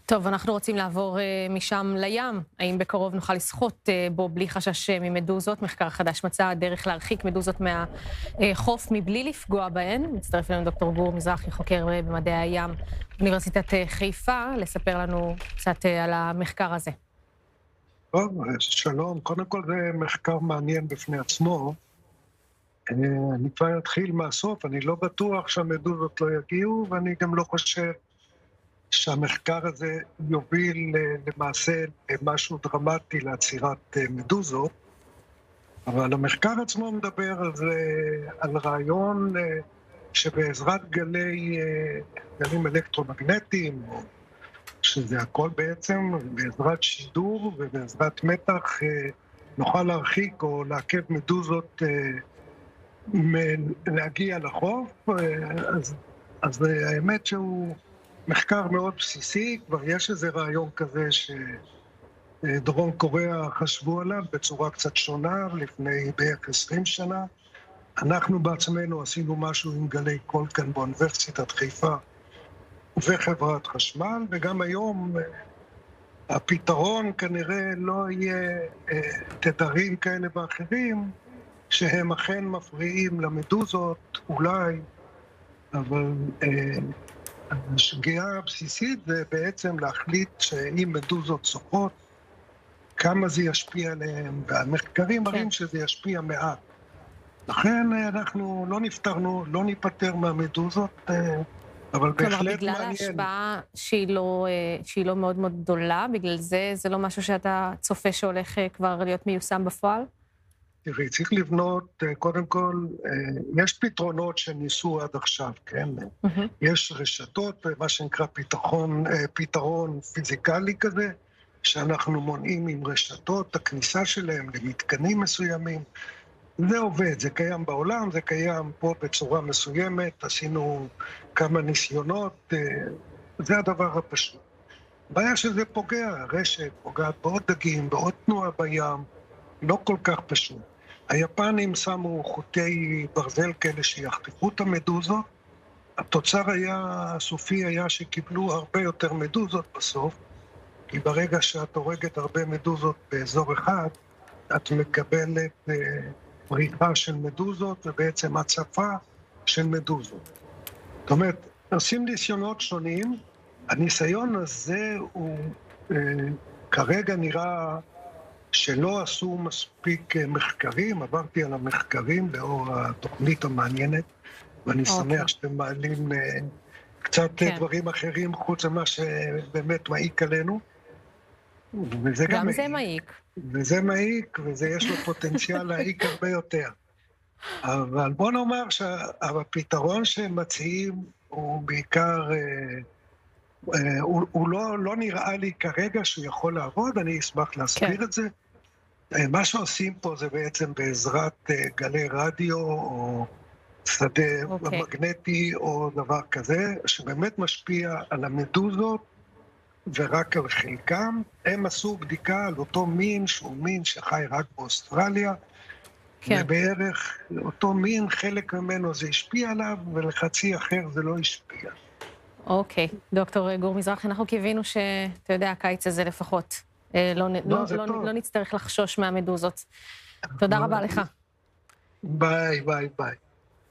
טוב, אנחנו רוצים לעבור משם לים. האם בקרוב נוכל לשחות בו בלי חשש ממדוזות? מחקר חדש מצא דרך להרחיק מדוזות מהחוף מבלי לפגוע בהן. מצטרף אלינו דוקטור גור מזרחי, חוקר במדעי הים באוניברסיטת חיפה, לספר לנו קצת על המחקר הזה. טוב, שלום. קודם כל זה מחקר מעניין בפני עצמו. אני כבר אתחיל מהסוף, אני לא בטוח שהמדוזות לא יגיעו, ואני גם לא חושב שהמחקר הזה יוביל למעשה משהו דרמטי לעצירת מדוזות, אבל המחקר עצמו מדבר על רעיון שבעזרת גלים אלקטרומגנטיים, שזה הכל בעצם בעזרת שידור ובעזרת מתח, נוכל להרחיק או לעכב מדוזות להגיע לחוף. אז האמת שהוא מחקר מאוד בסיסי, כבר יש איזה רעיון כזה שדרום קוריאה חשבו עליו בצורה קצת שונה לפני בערך 20 שנה. אנחנו בעצמנו עשינו משהו עם גלי קול כאן באוניברסיטת חיפה וחברת חשמל, וגם היום הפתרון כנראה לא יהיה תדרים כאלה ואחרים שהם אכן מפריעים למדוזות, אולי, אבל השגיאה הבסיסית זה בעצם להחליט שאם מדוזות שחות, כמה זה ישפיע עליהם, והמחקרים מראים שזה ישפיע מעט. לכן אנחנו לא ניפטר מהמדוזות, אבל בהחלט מעניין. כלומר, בגלל ההשפעה שהיא לא מאוד מאוד גדולה, בגלל זה לא משהו שאתה צופה שהולך כבר להיות מיושם בפועל? תראי, צריך לבנות, קודם כל, יש פתרונות שניסו עד עכשיו, כן? יש רשתות, מה שנקרא פתרון פיזיקלי כזה, שאנחנו מונעים עם רשתות, הכניסה שלהם למתקנים מסוימים. זה עובד, זה קיים בעולם, זה קיים פה בצורה מסוימת, עשינו כמה ניסיונות, זה הדבר הפשוט. הבעיה שזה פוגע, הרשת פוגעת בעוד דגים, בעוד תנועה בים, לא כל כך פשוט. היפנים שמו חוטי ברזל כאלה שיחתכו את המדוזות. התוצר הסופי היה שקיבלו הרבה יותר מדוזות בסוף, כי ברגע שאת הורגת הרבה מדוזות באזור אחד, את מקבלת פריחה של מדוזות ובעצם הצפה של מדוזות. זאת אומרת, עושים ניסיונות שונים. הניסיון הזה הוא כרגע נראה שלא עשו מספיק מחקרים, עברתי על המחקרים לאור התוכנית המעניינת, ואני שמח שאתם מעלים קצת דברים אחרים חוץ ממה שבאמת מעיק עלינו. גם זה מעיק. וזה מעיק, יש לו פוטנציאל להעיק הרבה יותר. אבל בוא נאמר שהפתרון שהם מציעים הוא בעיקר, הוא לא נראה לי כרגע שהוא יכול לעבוד, אני אשמח להסביר את זה. מה שעושים פה זה בעצם בעזרת גלי רדיו או שדה מגנטי או דבר כזה, שבאמת משפיע על המדוזות ורק על חלקם. הם עשו בדיקה על אותו מין, שהוא מין שחי רק באוסטרליה, ובערך אותו מין, חלק ממנו זה השפיע עליו, ולחצי אחר זה לא השפיע. אוקיי, דוקטור גור מזרחי, אנחנו קיווינו שאתה יודע, הקיץ הזה לפחות, לא נצטרך לחשוש מהמדוזות. תודה רבה לך. ביי, ביי, ביי.